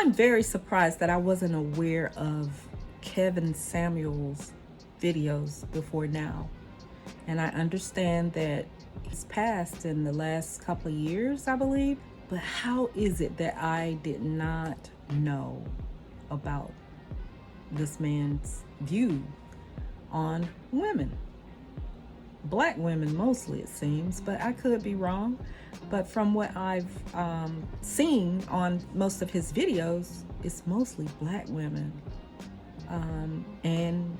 I'm very surprised that I wasn't aware of Kevin Samuels' videos before now. And I understand that he's passed in the last couple of years, I believe. But how is it that I did not know about this man's view on women? Black women mostly, it seems, but I could be wrong. But from what I've seen on most of his videos, it's mostly black women, and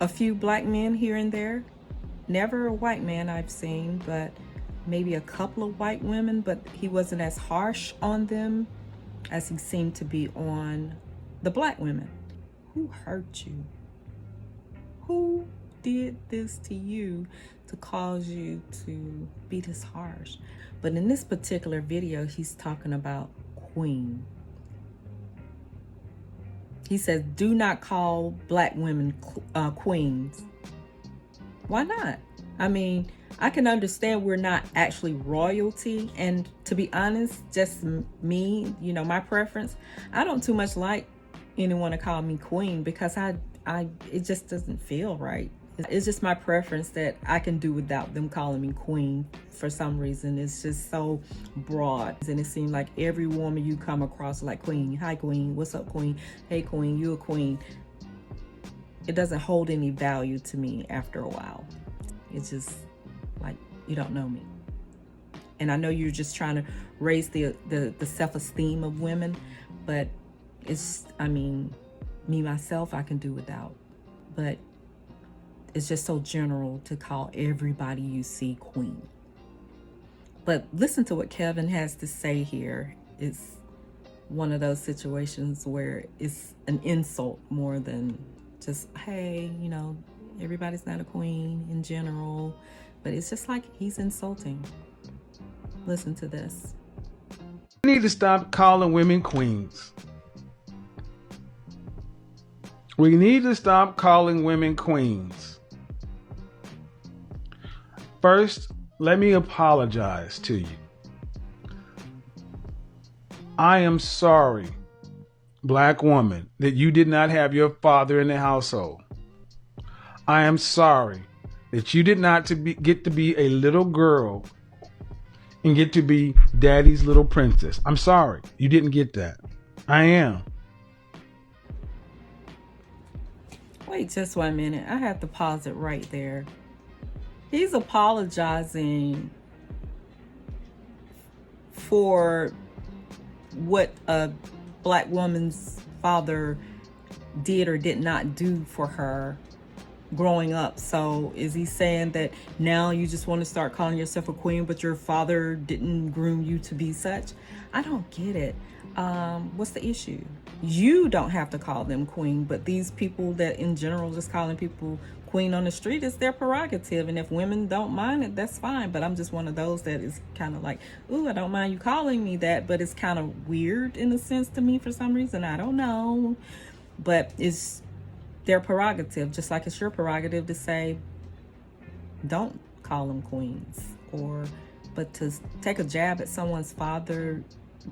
a few black men here and there. Never a white man I've seen, but maybe a couple of white women, but he wasn't as harsh on them as he seemed to be on the black women. Who hurt you? Who did this to you to cause you to be this harsh? But in this particular video, he's talking about queen. He says, do not call black women queens. Why not? I mean, I can understand we're not actually royalty. And to be honest, just me, my preference, I don't too much like anyone to call me queen because it just doesn't feel right. It's just my preference that I can do without them calling me queen for some reason. It's just so broad. And it seems like every woman you come across like queen. Hi, queen. What's up, queen? Hey, queen. You a queen. It doesn't hold any value to me after a while. It's just like, you don't know me. And I know you're just trying to raise the self-esteem of women, but me, myself, I can do without. But it's just so general to call everybody you see queen. But listen to what Kevin has to say here. It's one of those situations where it's an insult more than just, hey, everybody's not a queen in general. But it's just like he's insulting. Listen to this. We need to stop calling women queens. We need to stop calling women queens. First, let me apologize to you. I am sorry, black woman, that you did not have your father in the household. I am sorry that you did not get to be a little girl and get to be daddy's little princess. I'm sorry you didn't get that. I am. Wait just 1 minute. I have to pause it right there. He's apologizing for what a black woman's father did or did not do for her growing up. So is he saying that now you just want to start calling yourself a queen, but your father didn't groom you to be such? I don't get it. What's the issue? You don't have to call them queen, but these people that in general just calling people queen on the street is their prerogative. And if women don't mind it, that's fine. But I'm just one of those that is kind of like, ooh, I don't mind you calling me that, but it's kind of weird in a sense to me for some reason. I don't know. But it's their prerogative, just like it's your prerogative to say, don't call them queens. But to take a jab at someone's father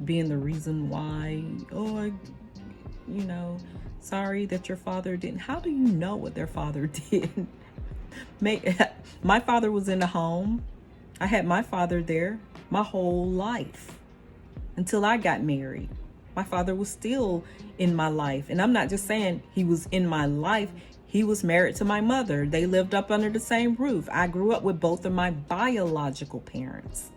being the reason why, sorry that your father didn't. How do you know what their father did? My father was in the home. I had my father there my whole life until I got married. My father was still in my life. And I'm not just saying he was in my life. He was married to my mother. They lived up under the same roof. I grew up with both of my biological parents.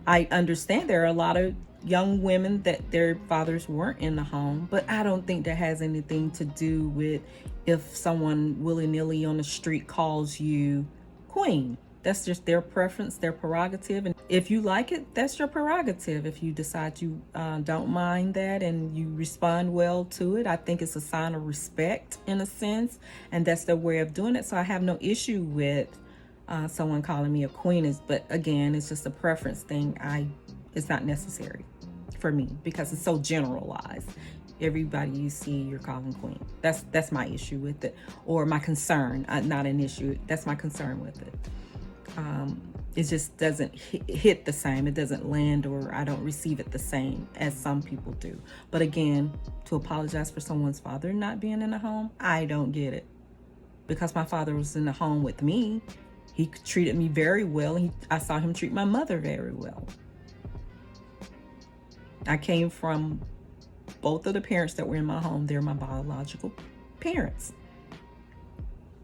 I understand there are a lot of young women that their fathers weren't in the home, but I don't think that has anything to do with if someone willy-nilly on the street calls you queen. That's just their preference, their prerogative. And if you like it, that's your prerogative. If you decide you don't mind that and you respond well to it, I think it's a sign of respect in a sense. And that's their way of doing it. So I have no issue with someone calling me a queen. But again, it's just a preference thing. It's not necessary for me because it's so generalized. Everybody you see, you're calling queen. That's my issue with it, or my concern. Not an issue. That's my concern with it. It just doesn't hit the same. It doesn't land, or I don't receive it the same as some people do. But again, to apologize for someone's father not being in the home, I don't get it. Because my father was in the home with me, he treated me very well. I saw him treat my mother very well. I came from both of the parents that were in my home. They're my biological parents.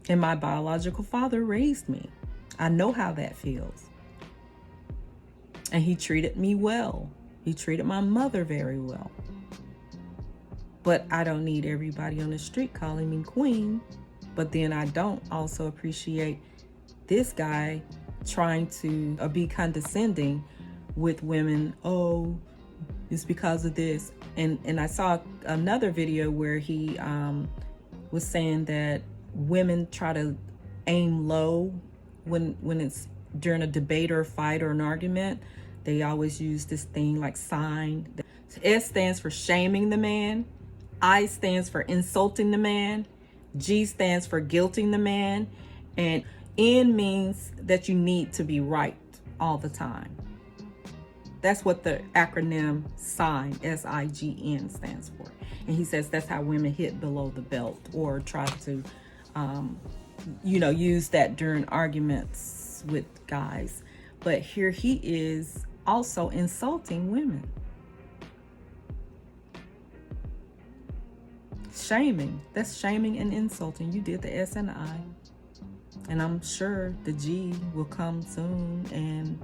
And my biological father raised me. I know how that feels. And he treated me well. He treated my mother very well. But I don't need everybody on the street calling me queen. But then I don't also appreciate this guy trying to be condescending with women. Oh, it's because of this. And I saw another video where he was saying that women try to aim low when it's during a debate or a fight or an argument. They always use this thing like sign. S stands for shaming the man. I stands for insulting the man. G stands for guilting the man. And N means that you need to be right all the time. That's what the acronym SIGN, S-I-G-N, stands for. And he says that's how women hit below the belt or try to, use that during arguments with guys. But here he is also insulting women. Shaming. That's shaming and insulting. You did the S and I. And I'm sure the G will come soon, and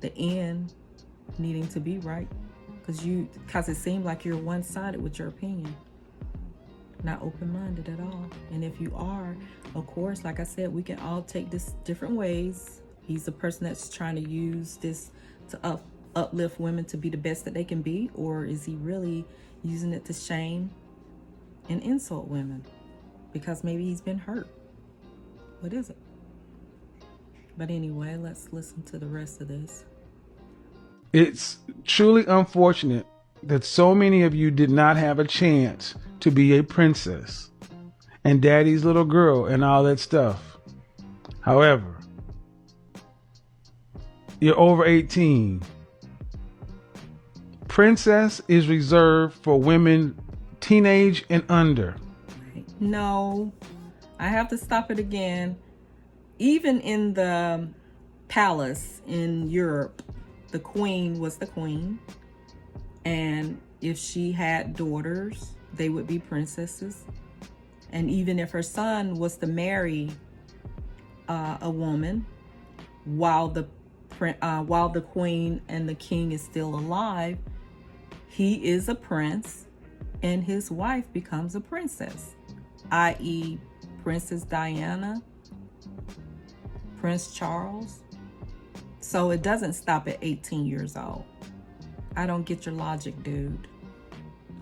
the N needing to be right. Because it seemed like you're one-sided with your opinion. Not open-minded at all. And if you are, of course, like I said, we can all take this different ways. He's a person that's trying to use this to uplift women to be the best that they can be, or is he really using it to shame and insult women because maybe he's been hurt? What is it? But anyway, let's listen to the rest of this. It's truly unfortunate that so many of you did not have a chance to be a princess and daddy's little girl and all that stuff. However, you're over 18. Princess is reserved for women teenage and under. No, I have to stop it again. Even in the palace in Europe, the queen was the queen. And if she had daughters, they would be princesses. And even if her son was to marry a woman while the queen and the king is still alive, he is a prince and his wife becomes a princess, i.e. Princess Diana, Prince Charles. So it doesn't stop at 18 years old. I don't get your logic, dude.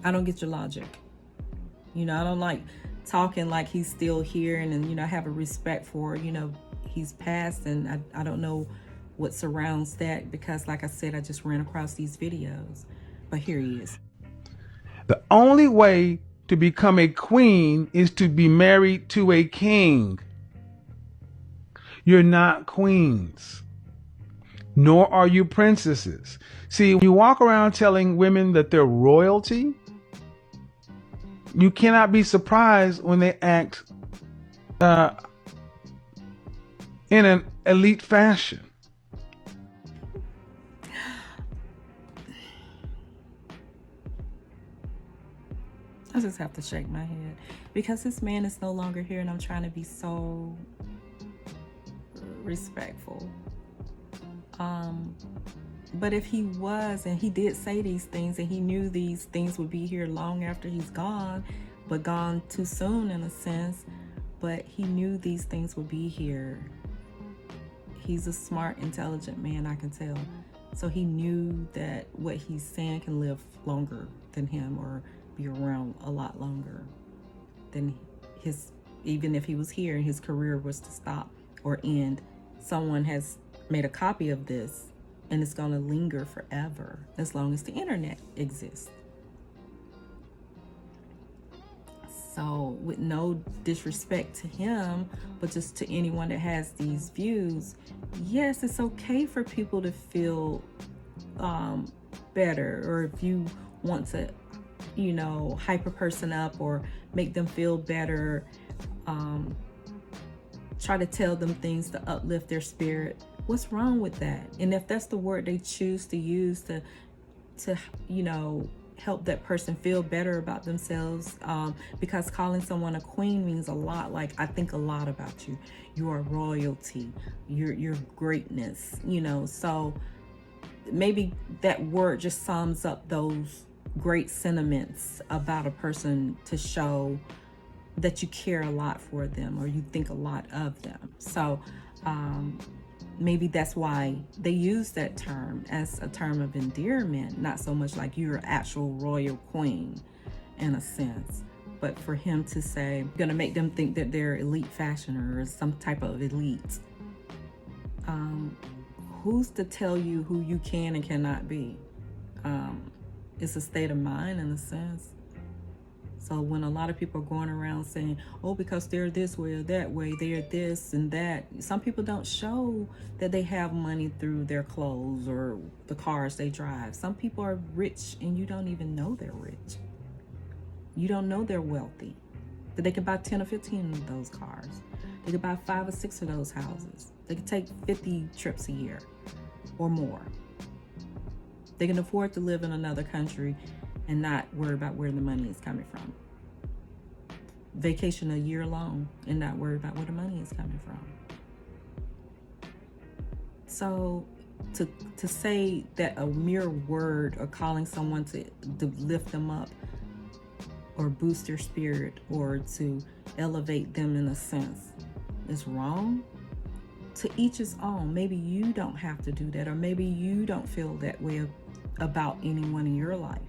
I don't get your logic. I don't like talking like he's still here and have a respect for, he's passed, and I don't know what surrounds that because, like I said, I just ran across these videos. But here he is. The only way to become a queen is to be married to a king. You're not queens, nor are you princesses. See, when you walk around telling women that they're royalty, you cannot be surprised when they act in an elite fashion. I just have to shake my head because this man is no longer here, and I'm trying to be so respectful. But if he was, and he did say these things, and he knew these things would be here long after he's gone, but gone too soon in a sense, but he knew these things would be here. He's a smart, intelligent man, I can tell. So he knew that what he's saying can live longer than him, or be around a lot longer than even if he was here and his career was to stop or end. Someone has made a copy of this, and it's going to linger forever as long as the internet exists. So with no disrespect to him, but just to anyone that has these views, yes, it's okay for people to feel better, or if you want to, hype a person up or make them feel better, try to tell them things to uplift their spirit. What's wrong with that? And if that's the word they choose to use to help that person feel better about themselves, because calling someone a queen means a lot. Like, I think a lot about you. You are royalty, your greatness, so maybe that word just sums up those great sentiments about a person to show that you care a lot for them or you think a lot of them. So maybe that's why they use that term as a term of endearment, not so much like you're an actual royal queen in a sense, but for him to say, gonna make them think that they're elite fashioner or some type of elite. Who's to tell you who you can and cannot be? It's a state of mind in a sense. So when a lot of people are going around saying, oh, because they're this way or that way, they're this and that, some people don't show that they have money through their clothes or the cars they drive. Some people are rich and you don't even know they're rich. You don't know they're wealthy. That they can buy 10 or 15 of those cars. They could buy 5 or 6 of those houses. They could take 50 trips a year or more. They can afford to live in another country and not worry about where the money is coming from. Vacation a year long and not worry about where the money is coming from. So to say that a mere word or calling someone to lift them up or boost their spirit or to elevate them in a sense is wrong. To each his own. Maybe you don't have to do that, or maybe you don't feel that way about anyone in your life.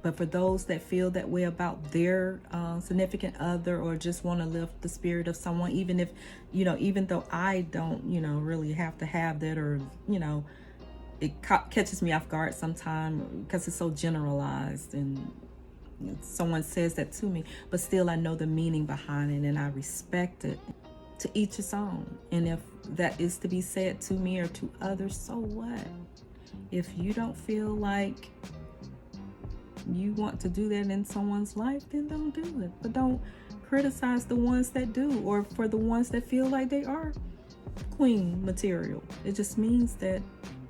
But for those that feel that way about their significant other, or just want to lift the spirit of someone, even if, even though I don't, really have to have that, or, it catches me off guard sometimes because it's so generalized and someone says that to me, but still I know the meaning behind it and I respect it. To each his own. And if that is to be said to me or to others, so what? If you don't feel like you want to do that in someone's life, then don't do it. But don't criticize the ones that do, or for the ones that feel like they are queen material. It just means that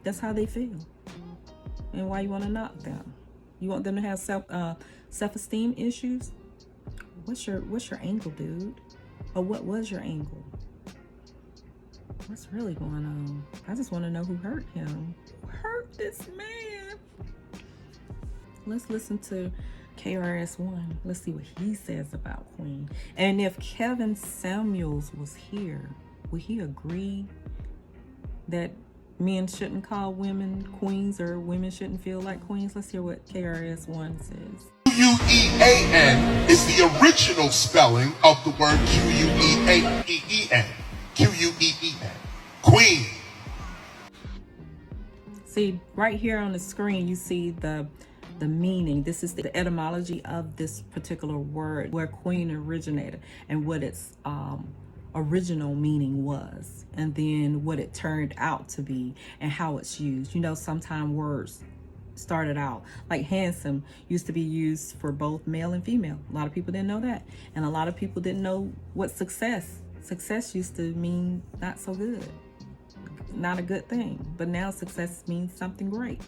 that's how they feel. And why you want to knock them? You want them to have self-esteem issues? What's your angle, dude? Or what was your angle? What's really going on? I just want to know who hurt him. Who hurt this man? Let's listen to KRS-One. Let's see what he says about Queen. And if Kevin Samuels was here, would he agree that men shouldn't call women queens, or women shouldn't feel like queens? Let's hear what KRS-One says. Q-U-E-A-N is the original spelling of the word Q-U-E-A-E-E-N. Q-U-E-E-N. Queen. See, right here on the screen, you see the meaning. This is the etymology of this particular word, where queen originated and what its original meaning was, and then what it turned out to be and how it's used. Sometimes words started out like handsome used to be used for both male and female. A lot of people didn't know that, and a lot of people didn't know what success used to mean. Not so good, not a good thing, but now success means something great.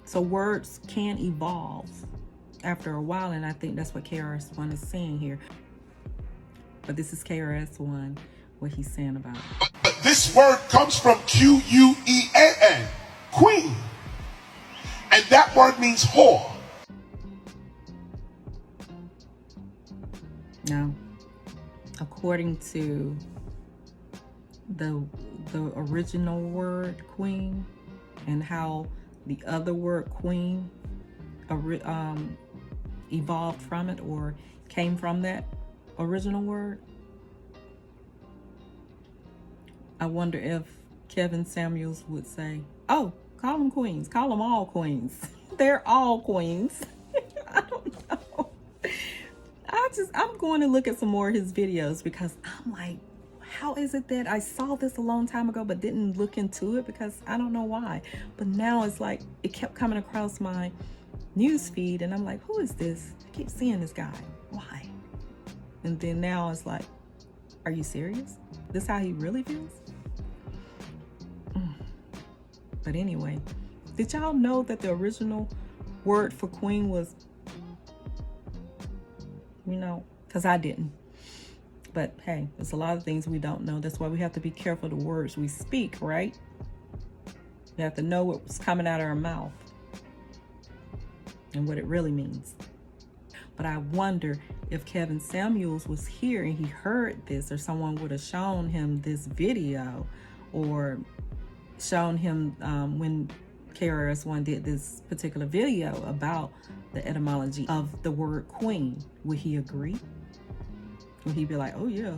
So words can evolve after a while, and I think that's what KRS-One is saying here. But this is KRS-One, what he's saying about it. But this word comes from Q-U-E-A-N, queen. And that word means whore. Now, according to the original word queen and how the other word queen evolved from it or came from that original word, I wonder if Kevin Samuels would say, oh, call them queens. Call them all queens. They're all queens. I don't know. I'm going to look at some more of his videos because I'm like, how is it that I saw this a long time ago but didn't look into it? Because I don't know why. But now it's like it kept coming across my news feed and I'm like, who is this? I keep seeing this guy. Why? And then now it's like, are you serious? This how he really feels? But anyway, did y'all know that the original word for queen was, because I didn't. But hey, there's a lot of things we don't know. That's why we have to be careful the words we speak, right? We have to know what's coming out of our mouth and what it really means. But I wonder if Kevin Samuels was here and he heard this, or someone would have shown him this video or shown him when KRS-One did this particular video about the etymology of the word queen. Would he agree? Would he be like, oh yeah,